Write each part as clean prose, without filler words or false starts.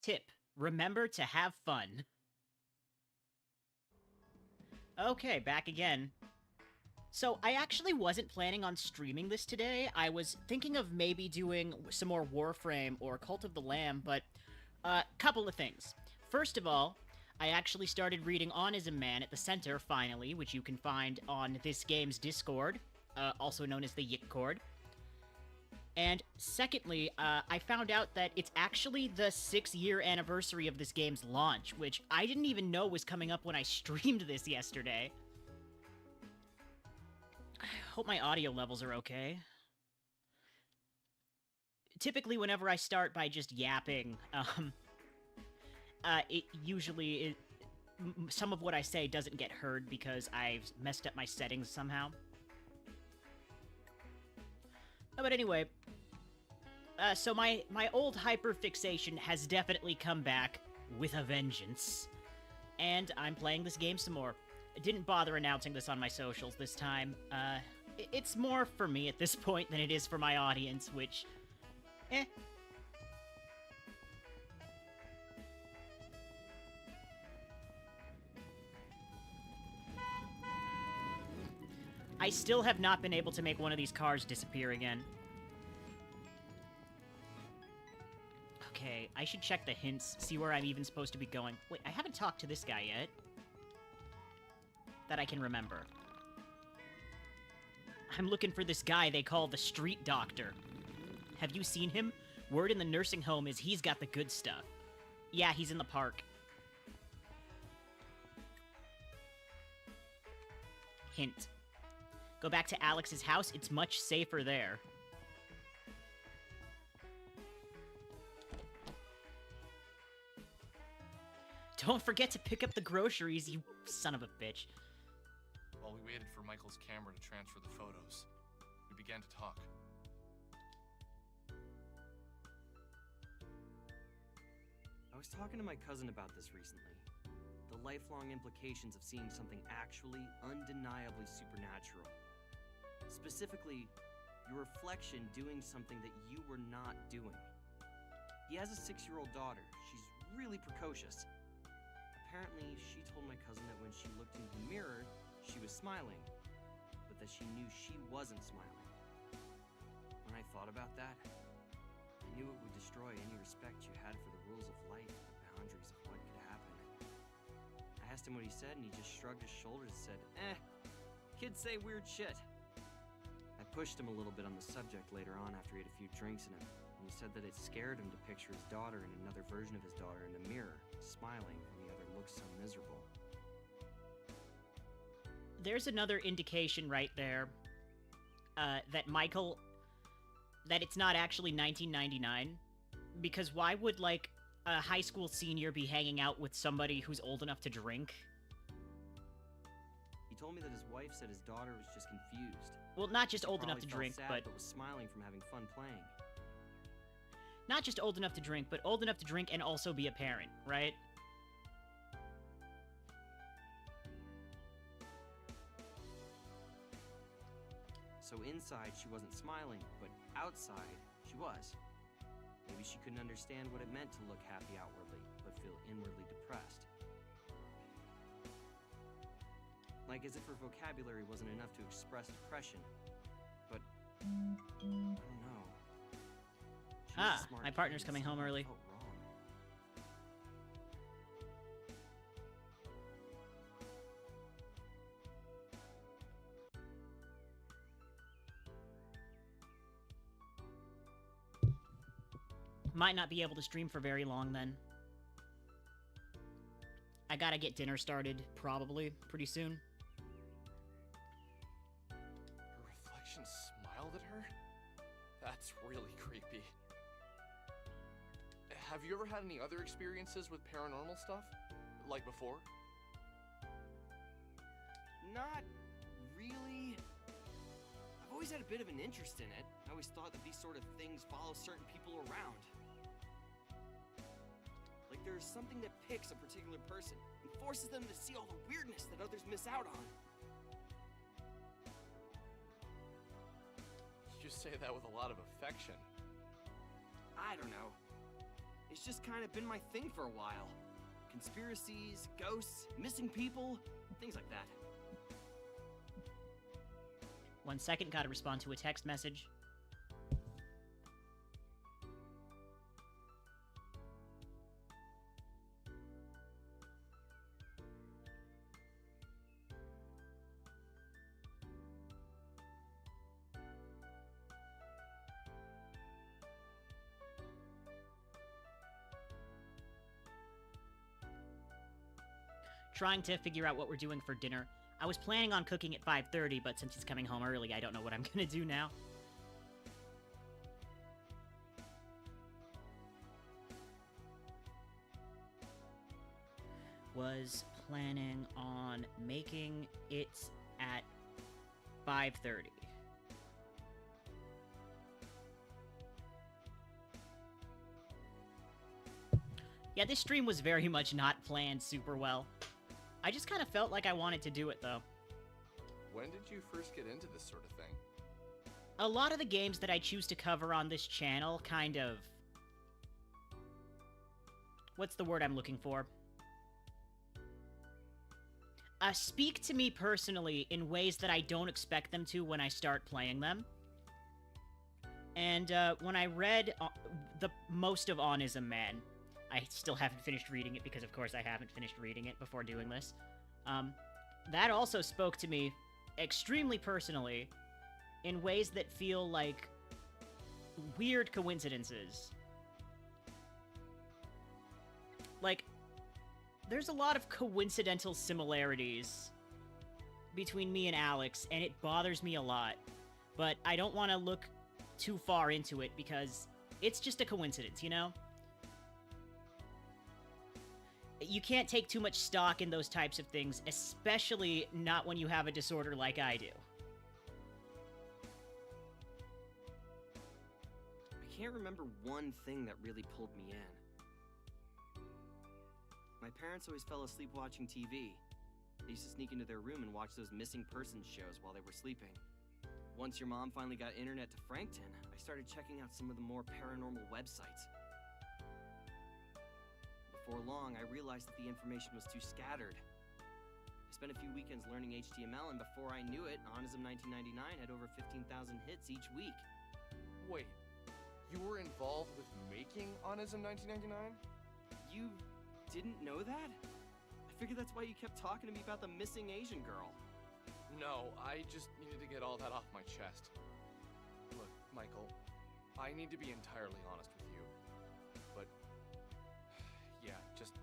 Tip: remember to have fun. Okay, back again. So, I actually wasn't planning on streaming this today. I was thinking of maybe doing some more Warframe or Cult of the Lamb, but couple of things. First of all, I actually started reading Onism Man at the Center, finally, which you can find on this game's Discord, also known as the YIIK IV. And secondly, I found out that it's actually the 6-year anniversary of this game's launch, which I didn't even know was coming up when I streamed this yesterday. I hope my audio levels are okay. Typically, whenever I start by just yapping, it usually some of what I say doesn't get heard because I've messed up my settings somehow. But anyway, so my old hyperfixation has definitely come back with a vengeance. And I'm playing this game some more. I didn't bother announcing this on my socials this time. It's more for me at this point than it is for my audience, which... I still have not been able to make one of these cars disappear again. Okay, I should check the hints, see where I'm even supposed to be going. Wait, I haven't talked to this guy yet. That I can remember. I'm looking for this guy they call the Street Doctor. Have you seen him? Word in the nursing home is he's got the good stuff. Yeah, he's in the park. Hint. Go back to Alex's house, it's much safer there. Don't forget to pick up the groceries, you son of a bitch. While we waited for Michael's camera to transfer the photos, we began to talk. I was talking to my cousin about this recently. The lifelong implications of seeing something actually, undeniably supernatural. Specifically, your reflection doing something that you were not doing. He has a 6-year-old daughter. She's really precocious. Apparently, she told my cousin that when she looked into the mirror, she was smiling, but that she knew she wasn't smiling. When I thought about that, I knew it would destroy any respect you had for the rules of life and the boundaries of what could happen. I asked him what he said, and he just shrugged his shoulders and said, kids say weird shit. I pushed him a little bit on the subject later on after he had a few drinks in him, and he said that it scared him to picture his daughter and another version of his daughter in the mirror, smiling, and the other looked so miserable. There's another indication right there that Michael... that it's not actually 1999. Because why would, like, a high school senior be hanging out with somebody who's old enough to drink? He told me that his wife said his daughter was just confused. Well, not just old enough Probably to felt drink, sad, but... was smiling from having fun playing. Not just old enough to drink, but old enough to drink and also be a parent, right? So inside, she wasn't smiling, but outside, she was. Maybe she couldn't understand what it meant to look happy outwardly, but feel inwardly depressed. Like as if her vocabulary wasn't enough to express depression. But, I don't know. She was a smart my kid, partner's coming so home I early. felt wrong. Might not be able to stream for very long, then. I gotta get dinner started, probably, pretty soon. Her reflection smiled at her? That's really creepy. Have you ever had any other experiences with paranormal stuff? Like before? Not really. I've always had a bit of an interest in it. I always thought that these sort of things follow certain people around. Like there's something that picks a particular person and forces them to see all the weirdness that others miss out on. You say that with a lot of affection. I don't know. It's just kind of been my thing for a while. Conspiracies, ghosts, missing people, things like that. 1 second, gotta respond to a text message. Trying to figure out what we're doing for dinner. I was planning on cooking at 5:30, but since he's coming home early, I don't know what I'm gonna do now. Was planning on making it at 5:30. Yeah, this stream was very much not planned super well. I just kind of felt like I wanted to do it, though. When did you first get into this sort of thing? A lot of the games that I choose to cover on this channel kind of... What's the word I'm looking for? Speak to me personally in ways that I don't expect them to when I start playing them. And when I read the most of Onism Man, I still haven't finished reading it because, of course, I haven't finished reading it before doing this. That also spoke to me extremely personally in ways that feel like weird coincidences. Like, there's a lot of coincidental similarities between me and Alex, and it bothers me a lot. But I don't want to look too far into it because it's just a coincidence, you know? You can't take too much stock in those types of things, especially not when you have a disorder like I do. I can't remember one thing that really pulled me in. My parents always fell asleep watching TV. They used to sneak into their room and watch those missing persons shows while they were sleeping. Once your mom finally got internet to Frankton, I started checking out some of the more paranormal websites. Before long, I realized that the information was too scattered. I spent a few weekends learning HTML, and before I knew it, Onism 1999 had over 15,000 hits each week. Wait, you were involved with making Onism 1999? You didn't know that? I figured that's why you kept talking to me about the missing Asian girl. No, I just needed to get all that off my chest. Look, Michael, I need to be entirely honest with you. But, yeah, just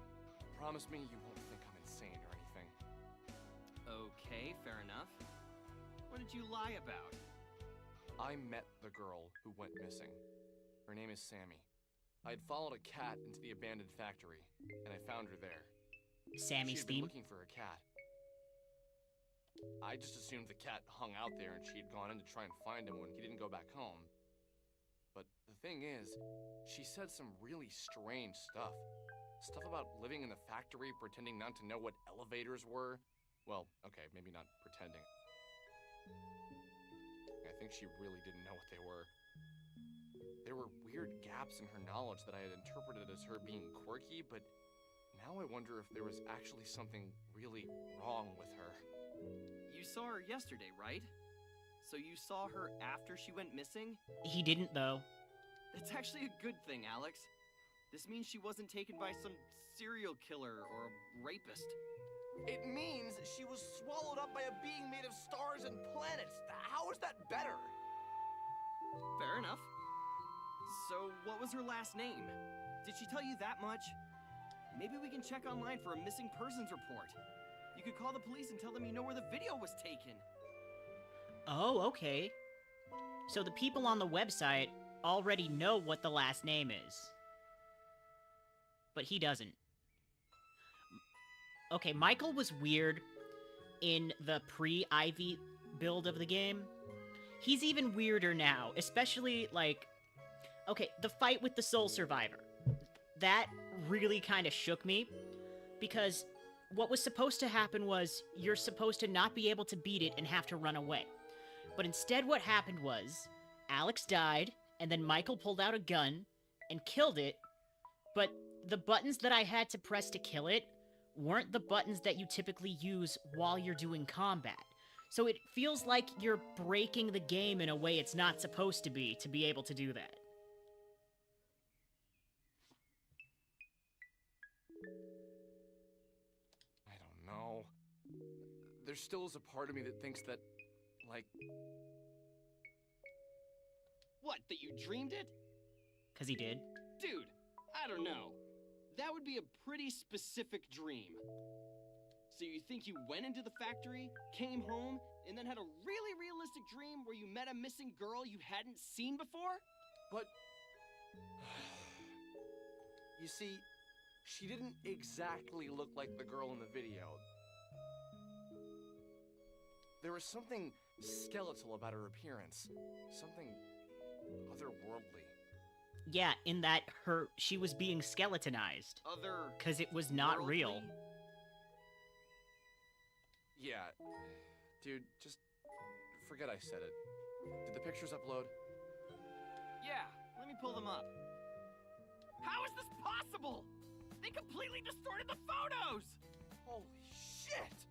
promise me you won't think I'm insane or anything. Okay, fair enough. What did you lie about? I met the girl who went missing. Her name is Sammy. I had followed a cat into the abandoned factory, and I found her there. Sammy's She'd been theme? looking for her cat. I just assumed the cat hung out there and she had gone in to try and find him when he didn't go back home. But the thing is, she said some really strange stuff. Stuff about living in the factory, pretending not to know what elevators were. Well, okay, maybe not pretending. I think she really didn't know what they were. There were weird gaps in her knowledge that I had interpreted as her being quirky, but now I wonder if there was actually something really wrong with her. You saw her yesterday, right? So you saw her after she went missing? He didn't, though. That's actually a good thing, Alex. This means she wasn't taken by some serial killer or a rapist. It means she was swallowed up by a being made of stars and planets. How is that better? Fair enough. So, what was her last name? Did she tell you that much? Maybe we can check online for a missing persons report. You could call the police and tell them you know where the video was taken. Oh, okay. So the people on the website already know what the last name is. But he doesn't. Okay, Michael was weird in the pre-Ivy build of the game. He's even weirder now, especially, like... Okay, the fight with the Soul Survivor. That really kind of shook me, because what was supposed to happen was you're supposed to not be able to beat it and have to run away. But instead what happened was, Alex died, and then Michael pulled out a gun and killed it but the buttons that I had to press to kill it weren't the buttons that you typically use while you're doing combat. So it feels like you're breaking the game in a way it's not supposed to be able to do that. I don't know. There still is a part of me that thinks that, like... What, that you dreamed it? 'Cause he did. Dude, I don't know. That would be a pretty specific dream. So you think you went into the factory, came home, and then had a really realistic dream where you met a missing girl you hadn't seen before? But... You see, she didn't exactly look like the girl in the video. There was something skeletal about her appearance. Something otherworldly. Yeah, in that she was being skeletonized. Because it was not real. Yeah. Dude, just forget I said it. Did the pictures upload? Yeah, let me pull them up. How is this possible? They completely distorted the photos! Holy shit!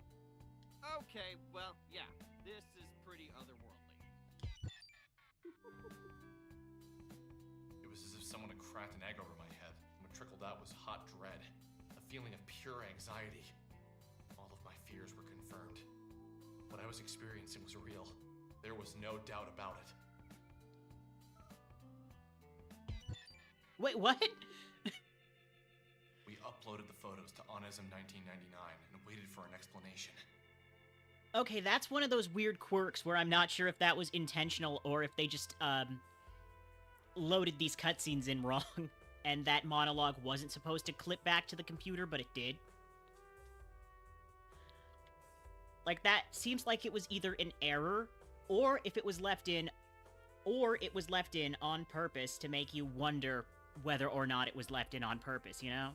Okay, well, yeah, this is pretty otherworldly. It was as if someone had cracked an egg over my head, and what trickled out was hot dread, a feeling of pure anxiety. All of my fears were confirmed. What I was experiencing was real. There was no doubt about it. Wait, what? We uploaded the photos to Onism 1999 and waited for an explanation. Okay, that's one of those weird quirks where I'm not sure if that was intentional or if they just, loaded these cutscenes in wrong, and that monologue wasn't supposed to clip back to the computer, but it did. Like, that seems like it was either an error, or if it was left in, or it was left in on purpose to make you wonder whether or not it was left in on purpose, you know?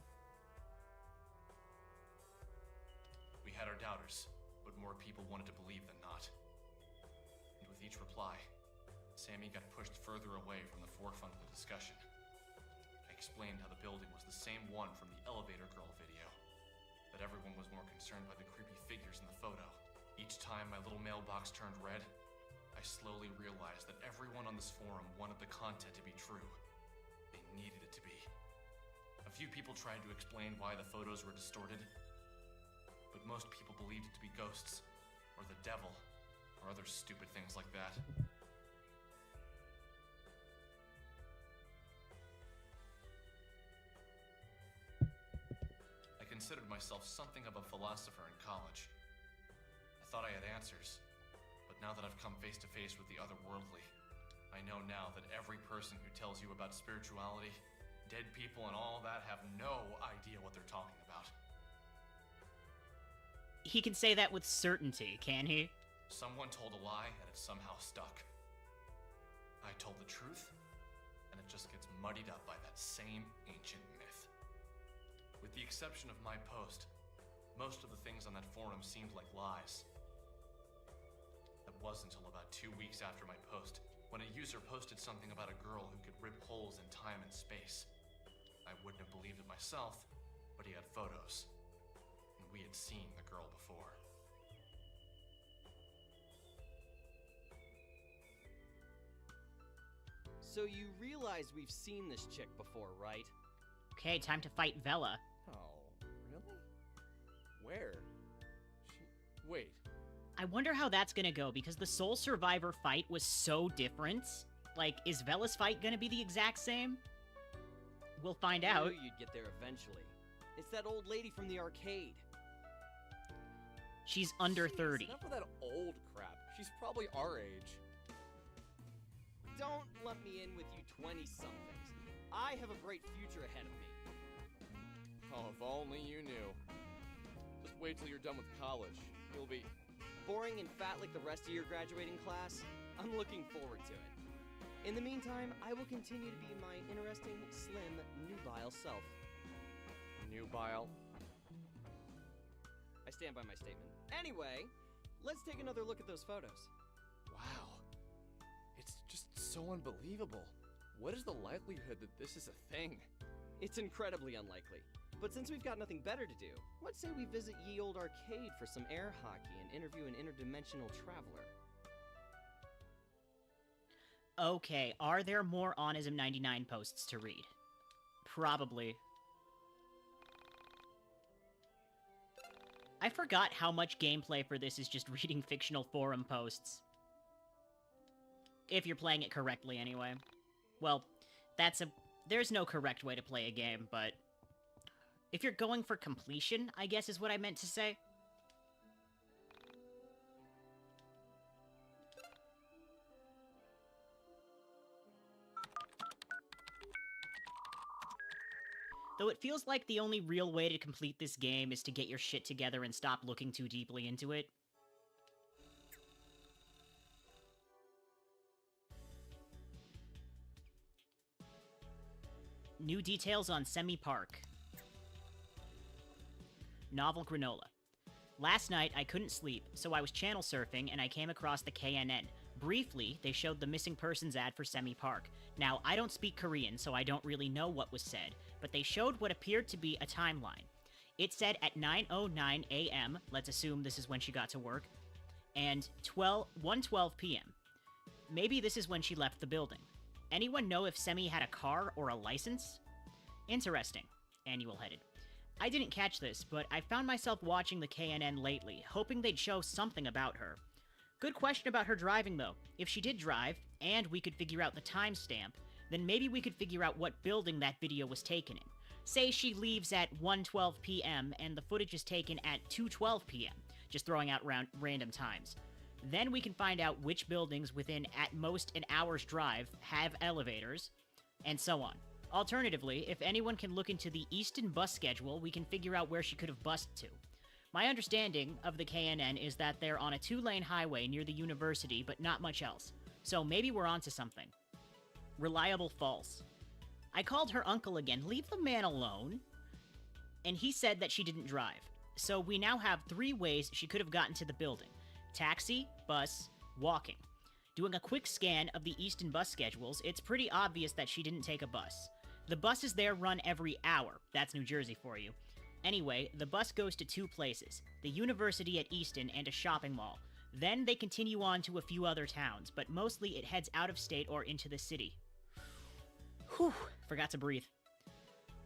We had our doubters, but more people wanted to believe than not. And with each reply, Sammy got pushed further away from the forefront of the discussion. I explained how the building was the same one from the elevator girl video, that everyone was more concerned by the creepy figures in the photo. Each time my little mailbox turned red, I slowly realized that everyone on this forum wanted the content to be true. They needed it to be. A few people tried to explain why the photos were distorted, but most people believed it to be ghosts, or the devil, or other stupid things like that. I considered myself something of a philosopher in college. I thought I had answers, but now that I've come face to face with the otherworldly, I know now that every person who tells you about spirituality, dead people, and all that have no idea what they're talking about. He can say that with certainty, can he? Someone told a lie and it somehow stuck. I told the truth, and it just gets muddied up by that same ancient myth. With the exception of my post, most of the things on that forum seemed like lies. That was until about 2 weeks after my post, when a user posted something about a girl who could rip holes in time and space. I wouldn't have believed it myself, but he had photos, and we had seen the girl before. So you realize we've seen this chick before, right? Okay, time to fight Vela. Oh, really? Where? Wait. I wonder how that's gonna go, because the Soul Survivor fight was so different. Like, is Vela's fight gonna be the exact same? We'll find I out. knew you'd get there eventually. It's that old lady from the arcade. She's under Jeez, 30. Enough of that old crap. She's probably our age. Don't lump me in with you 20-somethings. I have a bright future ahead of me. Oh, if only you knew. Just wait till you're done with college. You'll be... Boring and fat like the rest of your graduating class? I'm looking forward to it. In the meantime, I will continue to be my interesting, slim, nubile self. Nubile? I stand by my statement. Anyway, let's take another look at those photos. Wow. It's just so unbelievable. What is the likelihood that this is a thing? It's incredibly unlikely. But since we've got nothing better to do, let's say we visit Ye Old Arcade for some air hockey and interview an interdimensional traveler. Okay, are there more Onism 99 posts to read? Probably. I forgot how much gameplay for this is just reading fictional forum posts. If you're playing it correctly, anyway. Well, there's no correct way to play a game, but if you're going for completion, I guess is what I meant to say. Though it feels like the only real way to complete this game is to get your shit together and stop looking too deeply into it. New details on Semi Park. Novel granola. Last night, I couldn't sleep, so I was channel surfing and I came across the KNN. Briefly, they showed the missing persons ad for Semi Park. Now, I don't speak Korean, so I don't really know what was said, but they showed what appeared to be a timeline. It said at 9:09 a.m., let's assume this is when she got to work, and 1:12 p.m. Maybe this is when she left the building. Anyone know if Semi had a car or a license? Interesting. Annual headed. I didn't catch this, but I found myself watching the KNN lately, hoping they'd show something about her. Good question about her driving, though. If she did drive, and we could figure out the timestamp, then maybe we could figure out what building that video was taken in. Say she leaves at 1:12 p.m. and the footage is taken at 2:12 p.m., just throwing out random times. Then we can find out which buildings within at most an hour's drive have elevators, and so on. Alternatively, if anyone can look into the Easton bus schedule, we can figure out where she could have bussed to. My understanding of the KNN is that they're on a 2-lane highway near the university, but not much else. So maybe we're onto something. Reliable false. I called her uncle again, leave the man alone, and he said that she didn't drive. So we now have 3 ways she could have gotten to the building. Taxi, bus, walking. Doing a quick scan of the Easton bus schedules, it's pretty obvious that she didn't take a bus. The buses there run every hour. That's New Jersey for you. Anyway, the bus goes to 2 places, the university at Easton and a shopping mall. Then they continue on to a few other towns, but mostly it heads out of state or into the city. Whew, forgot to breathe.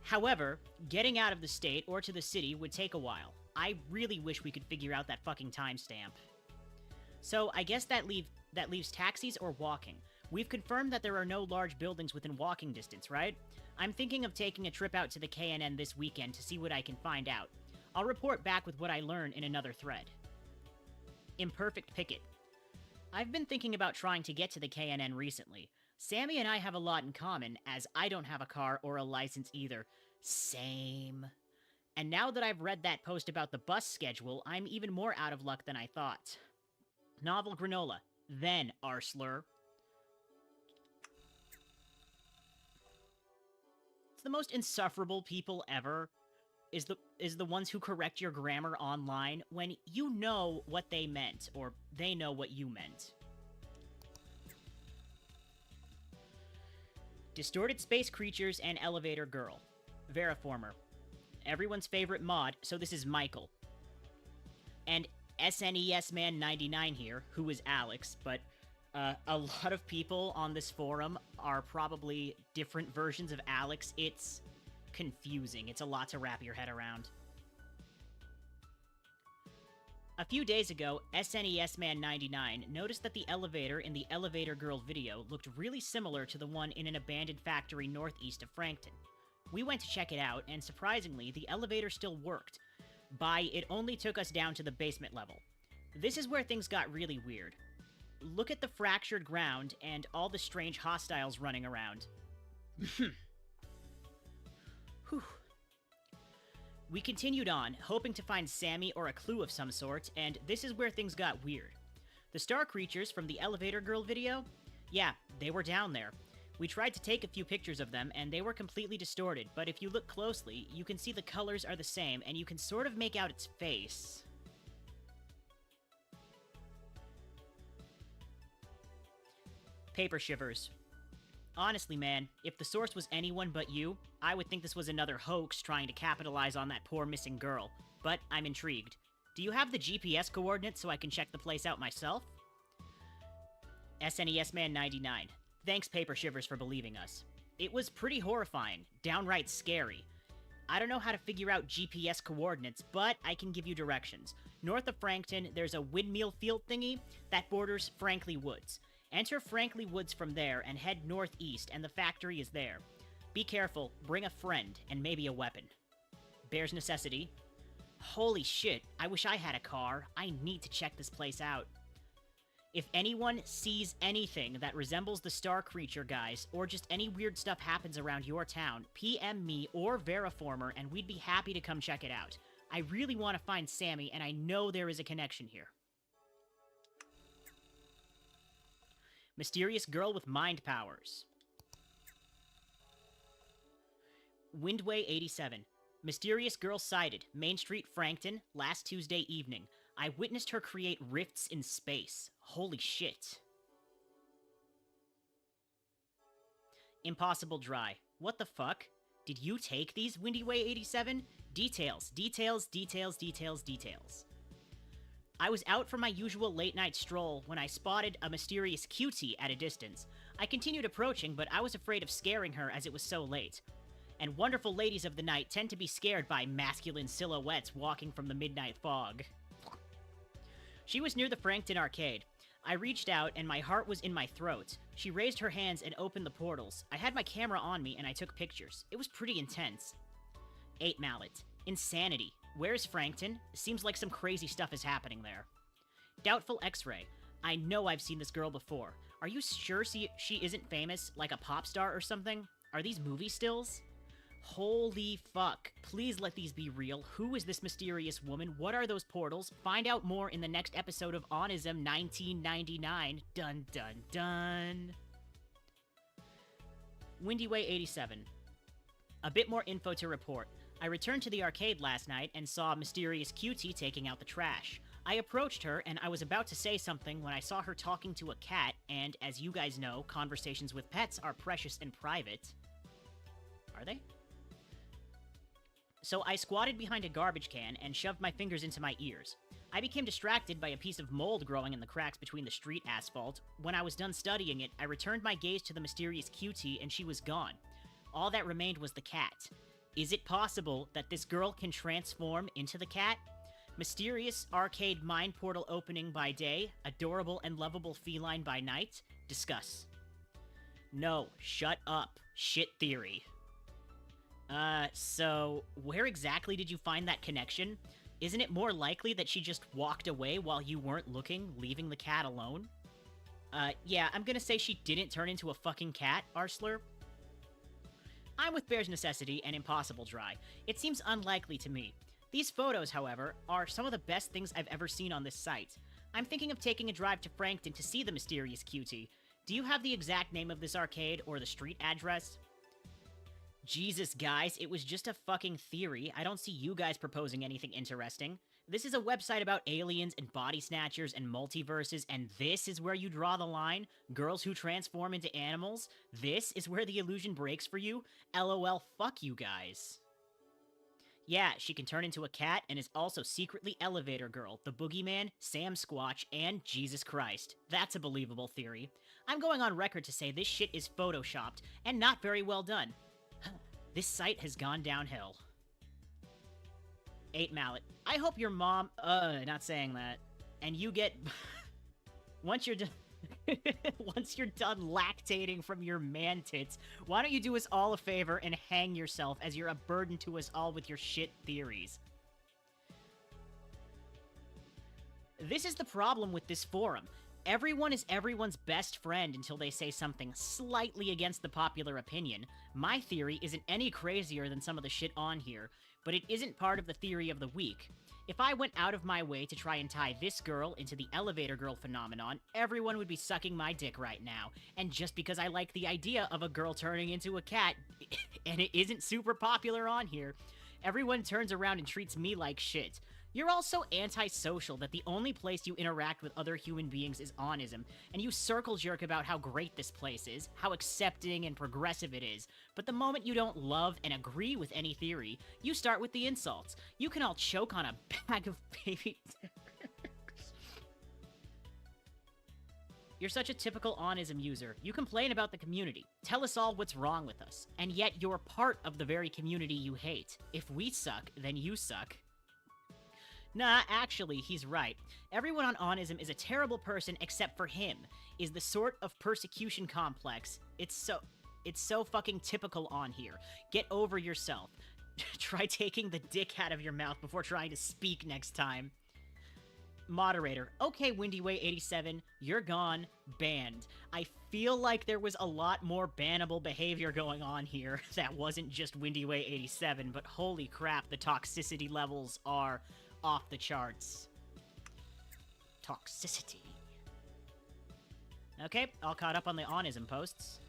However, getting out of the state or to the city would take a while. I really wish we could figure out that fucking timestamp. So I guess that leaves taxis or walking. We've confirmed that there are no large buildings within walking distance, right? I'm thinking of taking a trip out to the KNN this weekend to see what I can find out. I'll report back with what I learn in another thread. Imperfect Picket. I've been thinking about trying to get to the KNN recently. Sammy and I have a lot in common, as I don't have a car or a license either. Same. And now that I've read that post about the bus schedule, I'm even more out of luck than I thought. Novel granola. Then Arslur. It's the most insufferable people ever, is the ones who correct your grammar online when you know what they meant, or they know what you meant. Distorted space creatures and elevator girl. Veriformer. Everyone's favorite mod, so this is Michael. And SNES Man 99 here, who is Alex, but a lot of people on this forum are probably different versions of Alex. It's confusing. It's a lot to wrap your head around. A few days ago, SNES Man 99 noticed that the elevator in the Elevator Girl video looked really similar to the one in an abandoned factory northeast of Frankton. We went to check it out, and surprisingly, the elevator still worked. It only took us down to the basement level. This is where things got really weird. Look at the fractured ground and all the strange hostiles running around. Whew. We continued on, hoping to find Sammy or a clue of some sort, and this is where things got weird. The star creatures from the Elevator Girl video? Yeah, they were down there. We tried to take a few pictures of them, and they were completely distorted, but if you look closely, you can see the colors are the same, and you can sort of make out its face. Paper shivers. Honestly, man, if the source was anyone but you, I would think this was another hoax trying to capitalize on that poor missing girl. But I'm intrigued. Do you have the GPS coordinates so I can check the place out myself? SNES Man 99. Thanks, Paper Shivers, for believing us. It was pretty horrifying, downright scary. I don't know how to figure out GPS coordinates, but I can give you directions. North of Frankton, there's a windmill field thingy that borders Franklin Woods. Enter Franklin Woods from there and head northeast, and the factory is there. Be careful, bring a friend, and maybe a weapon. Bear's Necessity. Holy shit, I wish I had a car. I need to check this place out. If anyone sees anything that resembles the star creature, guys, or just any weird stuff happens around your town, PM me or Veriformer, and we'd be happy to come check it out. I really want to find Sammy, and I know there is a connection here. Mysterious girl with mind powers. Windway 87. Mysterious girl sighted, Main Street, Frankton, last Tuesday evening. I witnessed her create rifts in space. Holy shit. Impossible Dry. What the fuck? Did you take these, Windway 87? Details, details, details, details, details. I was out for my usual late-night stroll when I spotted a mysterious cutie at a distance. I continued approaching, but I was afraid of scaring her as it was so late. And wonderful ladies of the night tend to be scared by masculine silhouettes walking from the midnight fog. She was near the Frankton arcade. I reached out, and my heart was in my throat. She raised her hands and opened the portals. I had my camera on me, and I took pictures. It was pretty intense. 8 Mallet. Insanity. Where's Frankton? Seems like some crazy stuff is happening there. Doubtful X-Ray. I know I've seen this girl before. Are you sure she isn't famous, like a pop star or something? Are these movie stills? Holy fuck. Please let these be real. Who is this mysterious woman? What are those portals? Find out more in the next episode of Onism 1999. Dun dun dun. Windyway 87. A bit more info to report. I returned to the arcade last night and saw a mysterious cutie taking out the trash. I approached her, and I was about to say something when I saw her talking to a cat, and as you guys know, conversations with pets are precious and private. Are they? So I squatted behind a garbage can and shoved my fingers into my ears. I became distracted by a piece of mold growing in the cracks between the street asphalt. When I was done studying it, I returned my gaze to the mysterious cutie, and she was gone. All that remained was the cat. Is it possible that this girl can transform into the cat? Mysterious arcade mind portal opening by day, adorable and lovable feline by night? Discuss. No, shut up. Shit theory. So where exactly did you find that connection? Isn't it more likely that she just walked away while you weren't looking, leaving the cat alone? Yeah, I'm gonna say she didn't turn into a fucking cat, Arsler. I'm with Bear's Necessity and Impossible Dry. It seems unlikely to me. These photos, however, are some of the best things I've ever seen on this site. I'm thinking of taking a drive to Frankton to see the mysterious cutie. Do you have the exact name of this arcade or the street address? Jesus, guys, it was just a fucking theory. I don't see you guys proposing anything interesting. This is a website about aliens and body snatchers and multiverses, and this is where you draw the line? Girls who transform into animals? This is where the illusion breaks for you? LOL, fuck you guys. Yeah, she can turn into a cat and is also secretly Elevator Girl, the Boogeyman, Sam Squatch, and Jesus Christ. That's a believable theory. I'm going on record to say this shit is photoshopped and not very well done. This site has gone downhill. 8 Mallet. I hope your mom, not saying that. And you get, once you're done, once you're done lactating from your man tits, why don't you do us all a favor and hang yourself, as you're a burden to us all with your shit theories. This is the problem with this forum. Everyone is everyone's best friend until they say something slightly against the popular opinion. My theory isn't any crazier than some of the shit on here, but it isn't part of the theory of the week. If I went out of my way to try and tie this girl into the Elevator Girl phenomenon, everyone would be sucking my dick right now. And just because I like the idea of a girl turning into a cat, and it isn't super popular on here, everyone turns around and treats me like shit. You're all so antisocial that the only place you interact with other human beings is Onism, and you circle jerk about how great this place is, how accepting and progressive it is, but the moment you don't love and agree with any theory, you start with the insults. You can all choke on a bag of baby... You're such a typical Onism user. You complain about the community, tell us all what's wrong with us, and yet you're part of the very community you hate. If we suck, then you suck. Nah, actually, he's right. Everyone on Onism is a terrible person except for him, is the sort of persecution complex. It's so fucking typical on here. Get over yourself. Try taking the dick out of your mouth before trying to speak next time. Moderator, okay, WindyWay87, you're gone, banned. I feel like there was a lot more bannable behavior going on here that wasn't just WindyWay87, but holy crap, the toxicity levels are off the charts. Toxicity. Okay, all caught up on the Onism posts.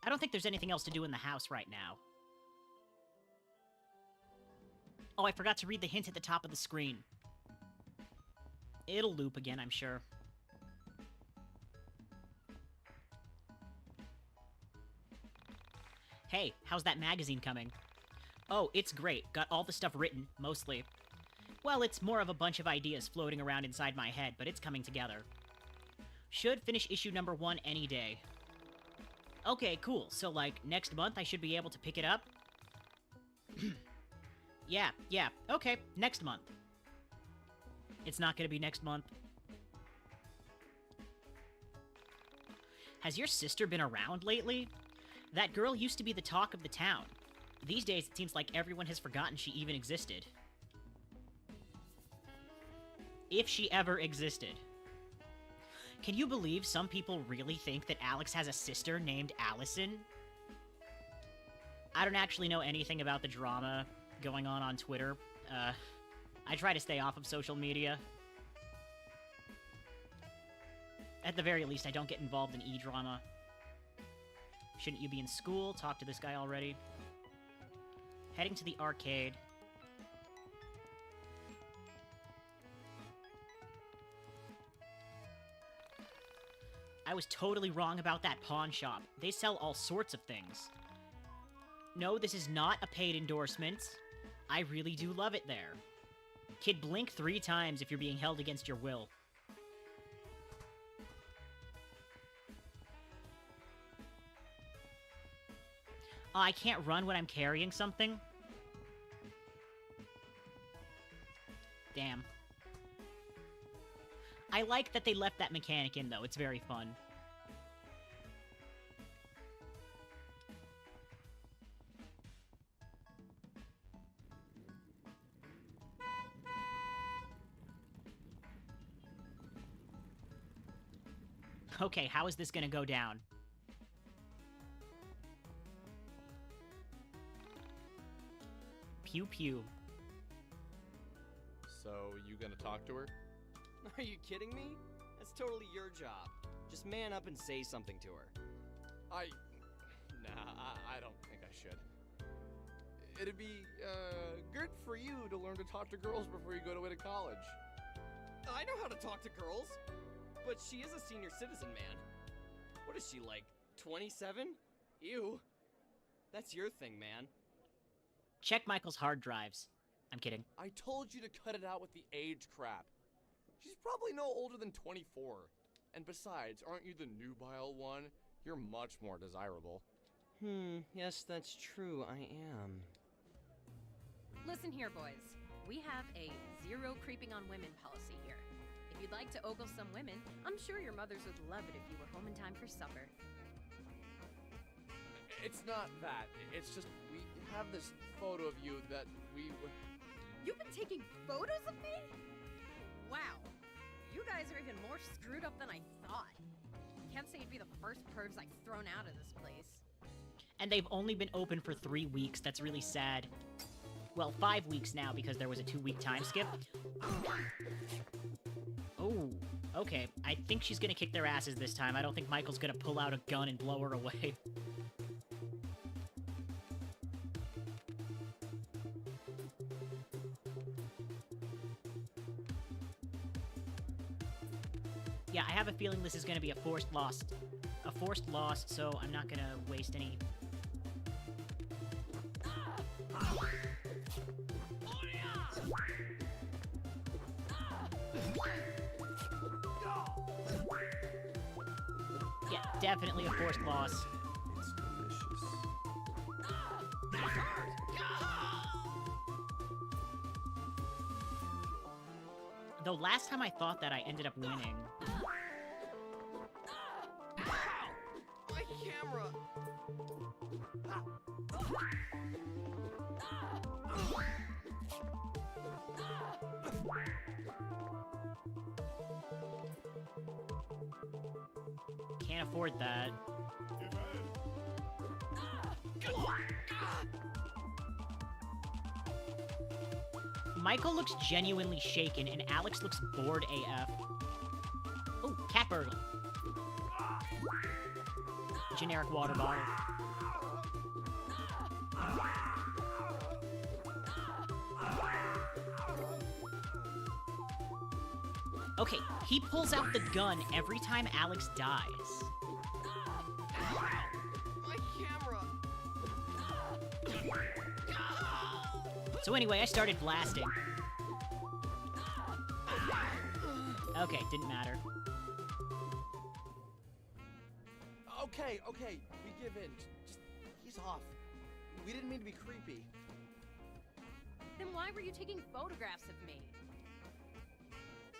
I don't think there's anything else to do in the house right now. Oh, I forgot to read the hint at the top of the screen. It'll loop again, I'm sure. Hey, how's that magazine coming? Oh, it's great. Got all the stuff written, mostly. Well, it's more of a bunch of ideas floating around inside my head, but it's coming together. Should finish issue number 1 any day. Okay, cool. So, like, next month I should be able to pick it up? Yeah. Okay, next month. It's not gonna be next month. Has your sister been around lately? That girl used to be the talk of the town. These days, it seems like everyone has forgotten she even existed. If she ever existed. Can you believe some people really think that Alex has a sister named Allison? I don't actually know anything about the drama going on Twitter. I try to stay off of social media. At the very least, I don't get involved in e-drama. Shouldn't you be in school? Talk to this guy already. Heading to the arcade. I was totally wrong about that pawn shop. They sell all sorts of things. No, this is not a paid endorsement. I really do love it there. Kid, blink 3 times if you're being held against your will. I can't run when I'm carrying something? Damn. I like that they left that mechanic in, though. It's very fun. Okay, how is this gonna go down? Pew pew. So, you gonna talk to her? Are you kidding me? That's totally your job. Just man up and say something to her. Nah, I don't think I should. It'd be, good for you to learn to talk to girls before you go away to college. I know how to talk to girls. But she is a senior citizen, man. What is she, like, 27? Ew. That's your thing, man. Check Michael's hard drives. I'm kidding. I told you to cut it out with the age crap. She's probably no older than 24. And besides, aren't you the nubile one? You're much more desirable. Yes, that's true, I am. Listen here, boys. We have a zero creeping on women policy here. If you'd like to ogle some women, I'm sure your mothers would love it if you were home in time for supper. It's not that. It's just we have this photo of you that we... You've been taking photos of me? Wow. You guys are even more screwed up than I thought. Can't say you'd be the first pervs I've thrown out of this place. And they've only been open for 3 weeks. That's really sad. Well, 5 weeks now because there was a 2-week time skip. Oh, Okay, I think she's gonna kick their asses this time. I don't think Michael's gonna pull out a gun and blow her away. Yeah, I have a feeling this is gonna be a forced loss. A forced loss, so I'm not gonna waste any... Yeah, definitely a forced loss. It's delicious. Though last time I thought that I ended up winning. My camera! Can't afford that. Michael looks genuinely shaken, and Alex looks bored AF. Oh, cat burgle. Generic water bottle. Okay, he pulls out the gun every time Alex dies. My camera! So anyway, I started blasting. Okay, didn't matter. Okay, we give in. Just, he's off. We didn't mean to be creepy. Then why were you taking photographs of me?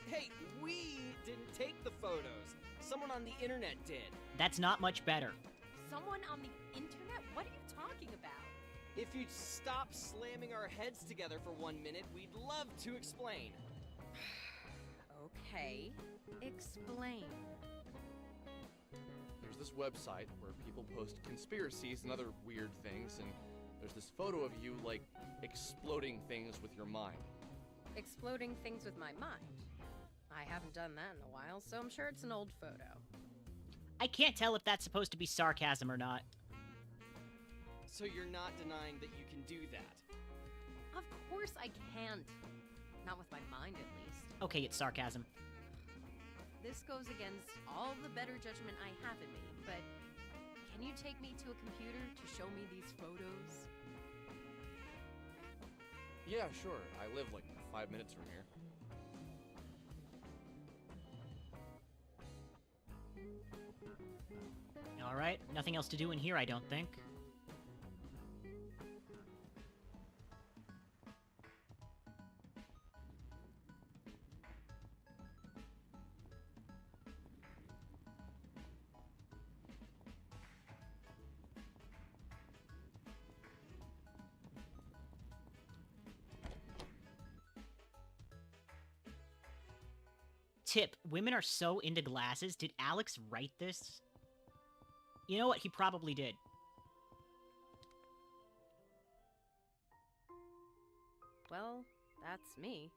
Hey, we didn't take the photos. Someone on the internet did. That's not much better. Someone on the internet? What are you talking about? If you'd stop slamming our heads together for 1 minute, we'd love to explain. Okay, explain. There's this website where people post conspiracies and other weird things, and there's this photo of you, like, exploding things with your mind. Exploding things with my mind. I haven't done that in a while, so I'm sure it's an old photo. I can't tell if that's supposed to be sarcasm or not. So you're not denying that you can do that? Of course I can't. Not with my mind, at least. Okay, it's sarcasm. This goes against all the better judgment I have in me, but can you take me to a computer to show me these photos? Yeah, sure. I live like 5 minutes from here. Alright, nothing else to do in here, I don't think. Tip, women are so into glasses. Did Alex write this? You know what? He probably did. Well, that's me.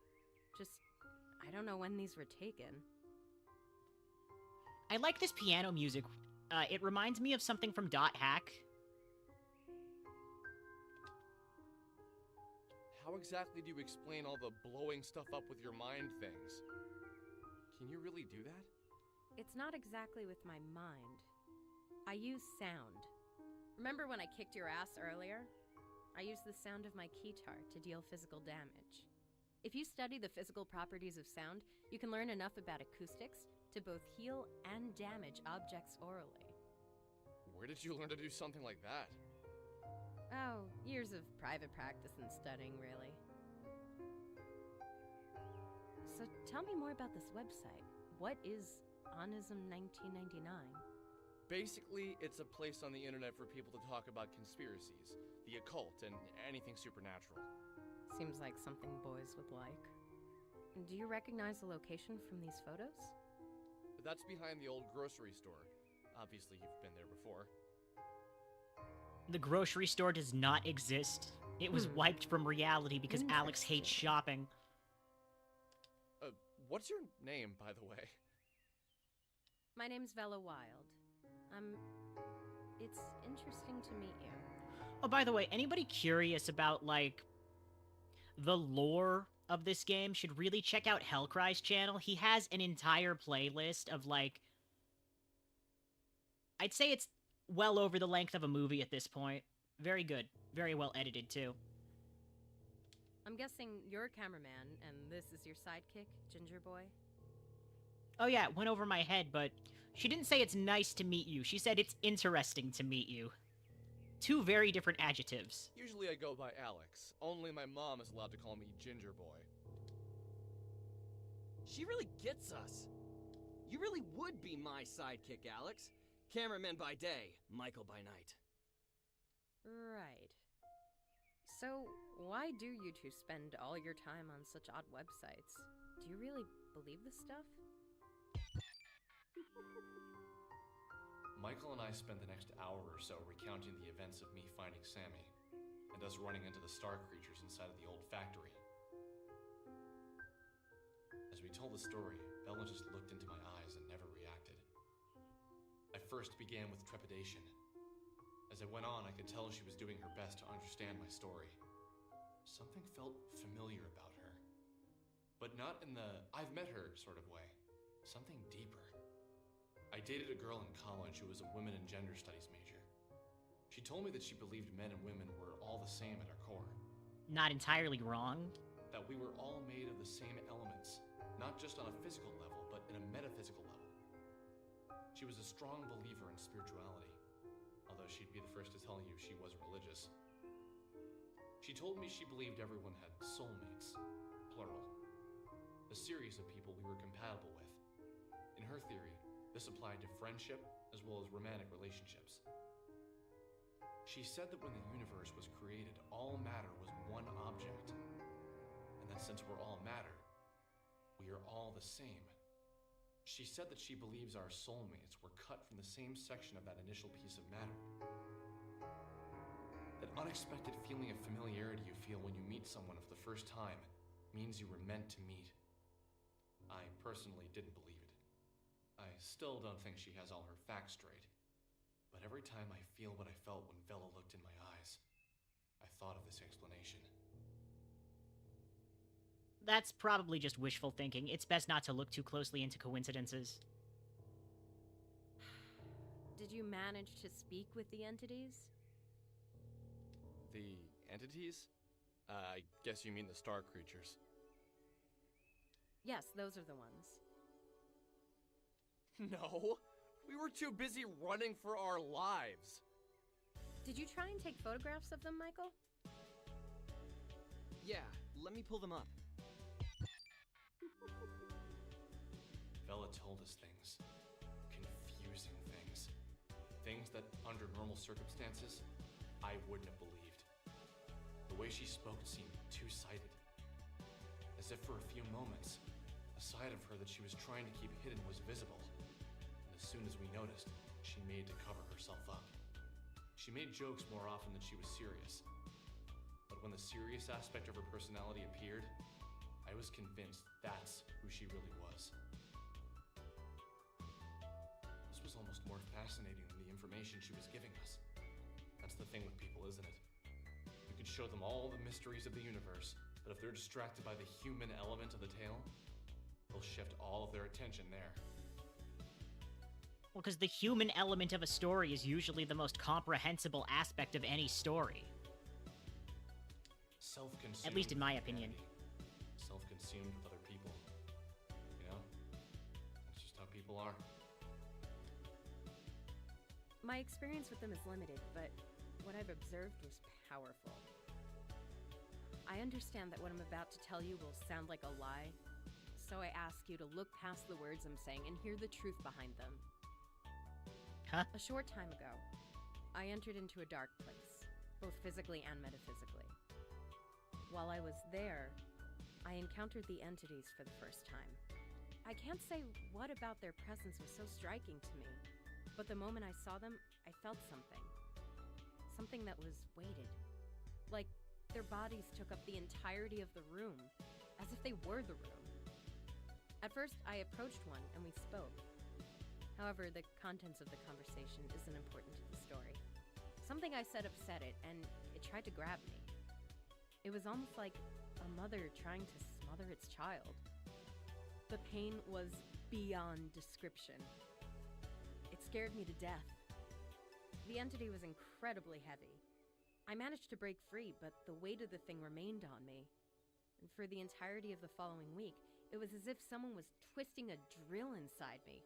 Just, I don't know when these were taken. I like this piano music. It reminds me of something from .hack. How exactly do you explain all the blowing stuff up with your mind things? Can you really do that? It's not exactly with my mind. I use sound. Remember when I kicked your ass earlier? I used the sound of my keytar to deal physical damage. If you study the physical properties of sound, you can learn enough about acoustics to both heal and damage objects orally. Where did you learn to do something like that? Oh, years of private practice and studying, really. So tell me more about this website. What is Onism 1999? Basically, it's a place on the internet for people to talk about conspiracies, the occult, and anything supernatural. Seems like something boys would like. Do you recognize the location from these photos? That's behind the old grocery store. Obviously, you've been there before. The grocery store does not exist. It was wiped from reality because Alex hates shopping. What's your name, by the way? My name's Vela Wild. It's interesting to meet you. Oh, by the way, anybody curious about, like, the lore of this game should really check out Hellcry's channel. He has an entire playlist of, like, I'd say it's well over the length of a movie at this point. Very good. Very well edited, too. I'm guessing you're a cameraman, and this is your sidekick, Ginger Boy? Oh yeah, it went over my head, but she didn't say it's nice to meet you. She said it's interesting to meet you. Two very different adjectives. Usually I go by Alex. Only my mom is allowed to call me Ginger Boy. She really gets us. You really would be my sidekick, Alex. Cameraman by day, Michael by night. Right. So, why do you two spend all your time on such odd websites? Do you really believe this stuff? Michael and I spent the next hour or so recounting the events of me finding Sammy, and us running into the star creatures inside of the old factory. As we told the story, Bella just looked into my eyes and never reacted. I first began with trepidation. As I went on, I could tell she was doing her best to understand my story. Something felt familiar about her. But not in the I've met her sort of way. Something deeper. I dated a girl in college who was a women and gender studies major. She told me that she believed men and women were all the same at our core. Not entirely wrong. That we were all made of the same elements, not just on a physical level, but in a metaphysical level. She was a strong believer in spirituality, although she'd be the first to tell you she wasn't religious. She told me she believed everyone had soulmates, plural, a series of people we were compatible with. In her theory, this applied to friendship as well as romantic relationships. She said that when the universe was created, all matter was one object, and that since we're all matter, we are all the same. She said that she believes our soulmates were cut from the same section of that initial piece of matter. That unexpected feeling of familiarity you feel when you meet someone for the first time means you were meant to meet. I personally didn't believe it. I still don't think she has all her facts straight. But every time I feel what I felt when Vela looked in my eyes, I thought of this explanation. That's probably just wishful thinking. It's best not to look too closely into coincidences. Did you manage to speak with the entities? The entities? I guess you mean the star creatures. Yes, those are the ones. No, we were too busy running for our lives. Did you try and take photographs of them, Michael? Yeah, let me pull them up. Vela told us things. Confusing things. Things that, under normal circumstances, I wouldn't have believed. The way she spoke seemed two-sided. As if for a few moments, a side of her that she was trying to keep hidden was visible. And as soon as we noticed, she made to cover herself up. She made jokes more often than she was serious. But when the serious aspect of her personality appeared, I was convinced that's who she really was. This was almost more fascinating than the information she was giving us. That's the thing with people, isn't it? You can show them all the mysteries of the universe, but if they're distracted by the human element of the tale, they'll shift all of their attention there. Well, because the human element of a story is usually the most comprehensible aspect of any story. Self-consumed. At least in my opinion. Self-consumed with other people. You know? That's just how people are. My experience with them is limited, but what I've observed was powerful. I understand that what I'm about to tell you will sound like a lie, so I ask you to look past the words I'm saying and hear the truth behind them. Huh? A short time ago, I entered into a dark place, both physically and metaphysically. While I was there, I encountered the entities for the first time. I can't say what about their presence was so striking to me, but the moment I saw them, I felt something. Something that was weighted. Like their bodies took up the entirety of the room, as if they were the room. At first, I approached one and we spoke. However, the contents of the conversation isn't important to the story. Something I said upset it, and it tried to grab me. It was almost like a mother trying to smother its child. The pain was beyond description. It scared me to death. The entity was incredibly heavy. I managed to break free, but the weight of the thing remained on me. And for the entirety of the following week, it was as if someone was twisting a drill inside me.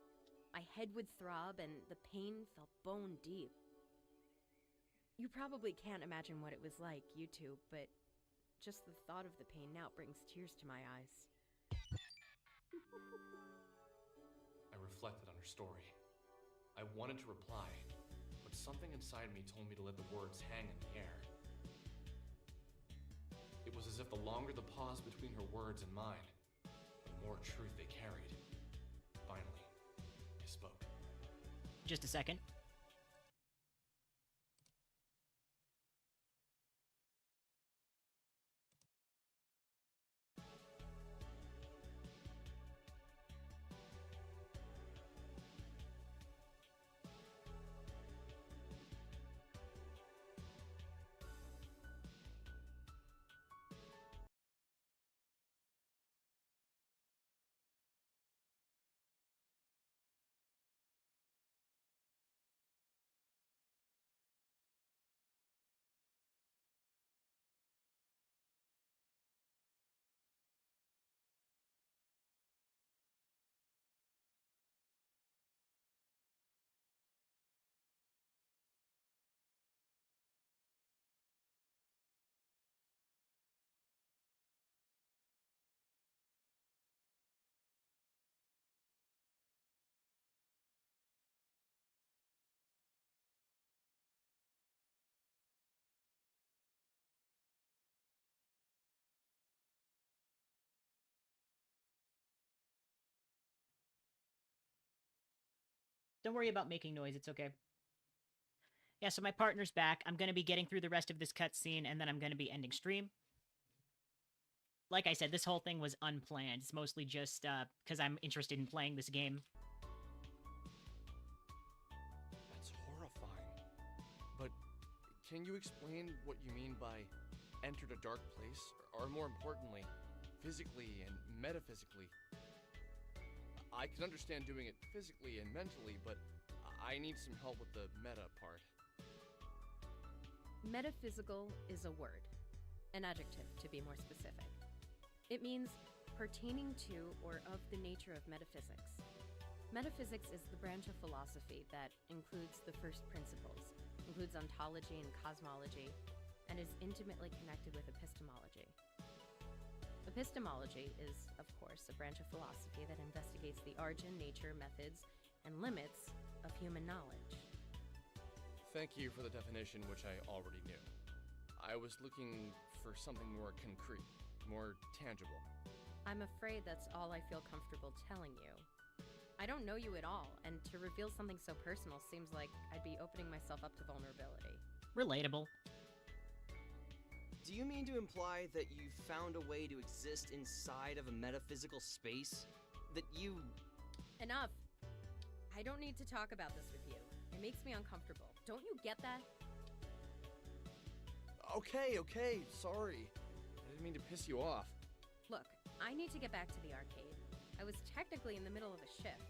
My head would throb, and the pain felt bone deep. You probably can't imagine what it was like, you two, but just the thought of the pain now brings tears to my eyes. I reflected on her story. I wanted to reply, but something inside me told me to let the words hang in the air. It was as if the longer the pause between her words and mine, the more truth they carried. Finally, I spoke. Just a second. Don't worry about making noise, it's okay. Yeah, so my partner's back. I'm gonna be getting through the rest of this cutscene, and then I'm gonna be ending stream. Like I said, this whole thing was unplanned. It's mostly just because I'm interested in playing this game. That's horrifying. But can you explain what you mean by entered a dark place? Or more importantly, physically and metaphysically? I can understand doing it physically and mentally, but I need some help with the meta part. Metaphysical is a word, an adjective to be more specific. It means pertaining to or of the nature of metaphysics. Metaphysics is the branch of philosophy that includes the first principles, includes ontology and cosmology, and is intimately connected with epistemology. Epistemology is, of course, a branch of philosophy that investigates the origin, nature, methods, and limits of human knowledge. Thank you for the definition, which I already knew. I was looking for something more concrete, more tangible. I'm afraid that's all I feel comfortable telling you. I don't know you at all, and to reveal something so personal seems like I'd be opening myself up to vulnerability. Relatable. Do you mean to imply that you found a way to exist inside of a metaphysical space? That you... Enough! I don't need to talk about this with you. It makes me uncomfortable. Don't you get that? Okay, sorry. I didn't mean to piss you off. Look, I need to get back to the arcade. I was technically in the middle of a shift.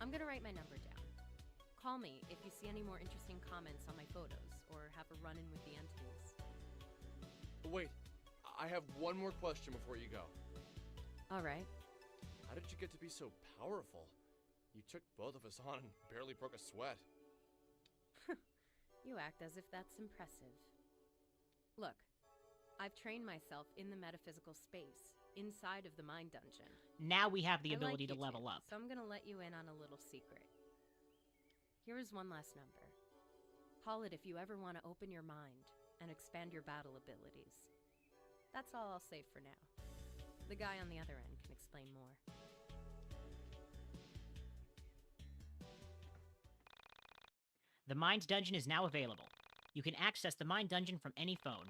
I'm gonna write my number down. Call me if you see any more interesting comments on my photos, or have a run-in with the entities. Wait, I have one more question before you go. Alright. How did you get to be so powerful? You took both of us on and barely broke a sweat. You act as if that's impressive. Look, I've trained myself in the metaphysical space, inside of the mind dungeon. Now we have the I ability like to you level two, up. So I'm gonna let you in on a little secret. Here is one last number. Call it if you ever want to open your mind and expand your battle abilities. That's all I'll say for now. The guy on the other end can explain more. The Mind Dungeon is now available. You can access the Mind Dungeon from any phone.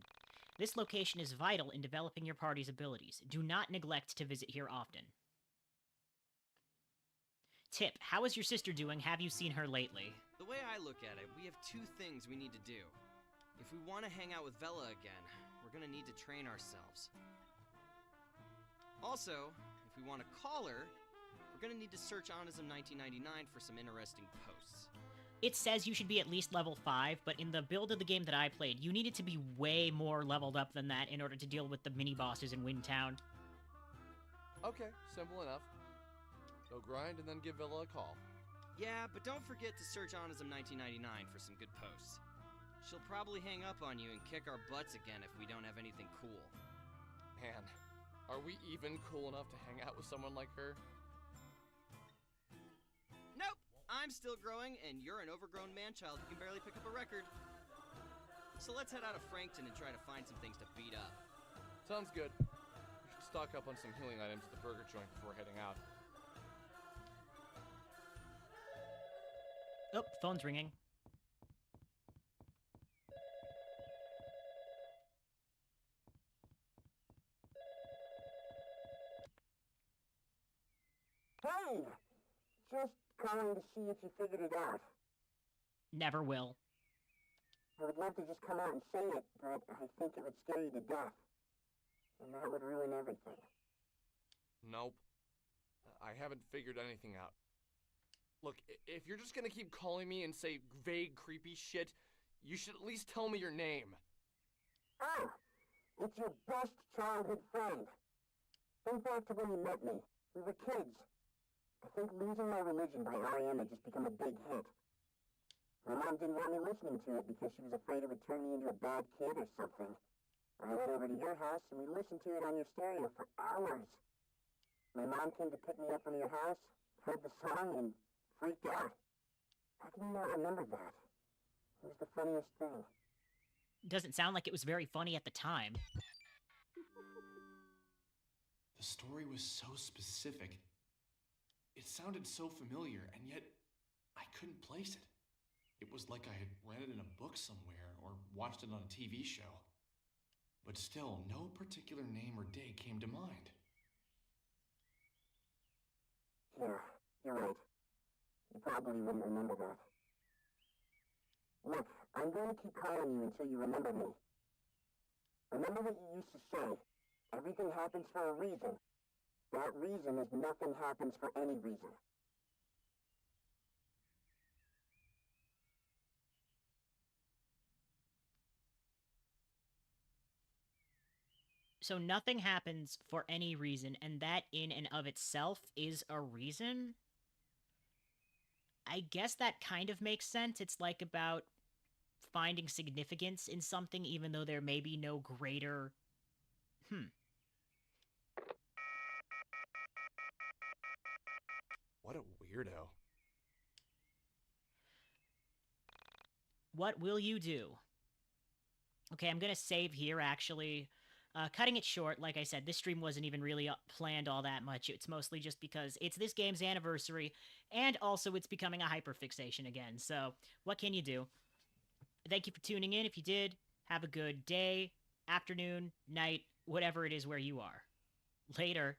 This location is vital in developing your party's abilities. Do not neglect to visit here often. Tip, how is your sister doing? Have you seen her lately? The way I look at it, we have two things we need to do. If we want to hang out with Vela again, we're gonna need to train ourselves. Also, if we want to call her, we're gonna need to search Onism 1999 for some interesting posts. It says you should be at least level 5, but in the build of the game that I played, you needed to be way more leveled up than that in order to deal with the mini-bosses in Windtown. Okay, simple enough. Go grind and then give Villa a call. Yeah, but don't forget to search Onism 1999 for some good posts. She'll probably hang up on you and kick our butts again if we don't have anything cool. Man, are we even cool enough to hang out with someone like her? Nope! I'm still growing, and you're an overgrown man-child who can barely pick up a record. So let's head out of Frankton and try to find some things to beat up. Sounds good. We should stock up on some healing items at the burger joint before heading out. Oh, phone's ringing. Hey! Just calling to see if you figured it out. Never will. I would love to just come out and say it, but I think it would scare you to death. And that would ruin everything. Nope. I haven't figured anything out. Look, if you're just gonna keep calling me and say vague, creepy shit, you should at least tell me your name. Oh! It's your best childhood friend. Think back to when you met me. We were kids. I think Losing My Religion by R.E.M. had just become a big hit. My mom didn't want me listening to it because she was afraid it would turn me into a bad kid or something. I went over to your house and we listened to it on your stereo for hours. My mom came to pick me up from your house, heard the song, and freaked out. How can you not remember that? It was the funniest thing. Doesn't sound like it was very funny at the time. The story was so specific. It sounded so familiar, and yet I couldn't place it. It was like I had read it in a book somewhere or watched it on a TV show. But still, no particular name or day came to mind. Yeah, you're right. You probably wouldn't remember that. Look, I'm going to keep calling you until you remember me. Remember what you used to say. Everything happens for a reason. That reason is nothing happens for any reason. So nothing happens for any reason, and that in and of itself is a reason? I guess that kind of makes sense. It's like about finding significance in something even though there may be no greater... What a weirdo. What will you do? Okay, I'm gonna save here, actually. Cutting it short, like I said, this stream wasn't even really planned all that much. It's mostly just because it's this game's anniversary, and also it's becoming a hyperfixation again, so what can you do? Thank you for tuning in. If you did, have a good day, afternoon, night, whatever it is where you are. Later.